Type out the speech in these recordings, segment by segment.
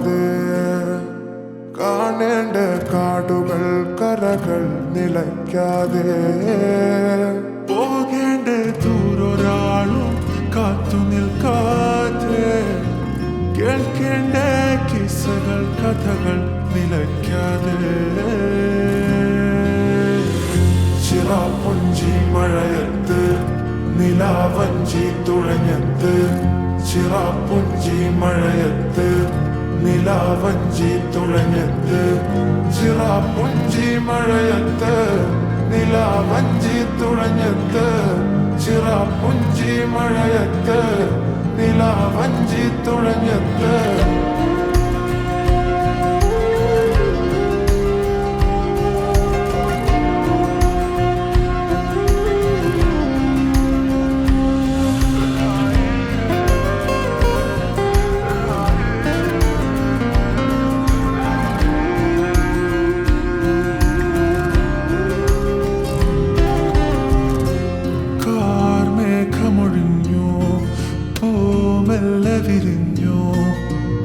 നിലയ്ക്കാതെ കാണേണ്ട കാടുകൾ കരകൾ നിലയ്ക്കാതെ പോകേണ്ട ദൂരൊരാളും കാത്തു നിൽക്കാതെ കേൾക്കേണ്ട കിസ്സകൾ കഥകൾ നിലയ്ക്കാതെ ചിറാപ്പുഞ്ചി മഴയത്ത് നിലാവഞ്ചി തുഴഞ്ഞത്ത് ചിറാപ്പുഞ്ചി മഴയത്ത് നിലാവഞ്ചി തുഴഞ്ഞത്ത് ചിറാപ്പുഞ്ചി മഴയത്ത് നിലാവഞ്ചി തുഴഞ്ഞത്ത് ചിറാപ്പുഞ്ചി മഴയത്ത് നിലാവഞ്ചി തുഴഞ്ഞത്ത് വിരിഞ്ഞു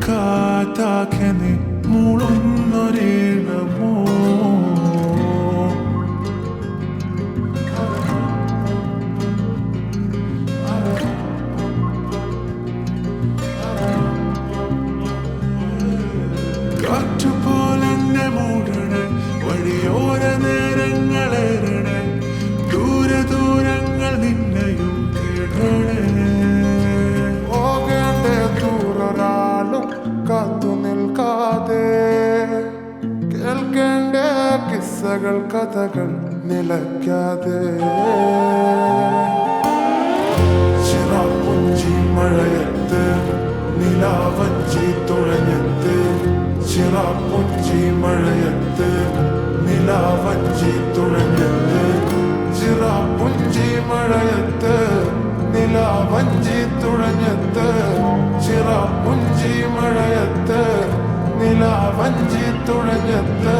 കാറ്റാക്കനെ മൂളുന്നൊരീണമോ കാറ്റുപോലെന്നെ മൂടണേ വഴിയോര നേരങ്ങളേറണേ ദൂരെ ദൂരങ്ങൾ നിന്നെയും കേടണേ കാത്തു നിൽക്കാതെ കേൾക്കേണ്ട കിസ്സകൾ കഥകൾ നിലയ്ക്കാതെ ചിറാപ്പുഞ്ചി മഴയത്ത് നിലാവഞ്ചി തുഴഞ്ഞത്ത് ചിറാപ്പുഞ്ചി മഴയത്ത് നിലാവഞ്ചി തുഴഞ്ഞത്ത് ചിറാപ്പുഞ്ചി മഴയത്ത് നിലാവഞ്ചി തുഴഞ്ഞത്ത് ചിറാപ്പുഞ്ചി മഴയത്ത് നിലാവഞ്ചി തുഴഞ്ഞത്ത്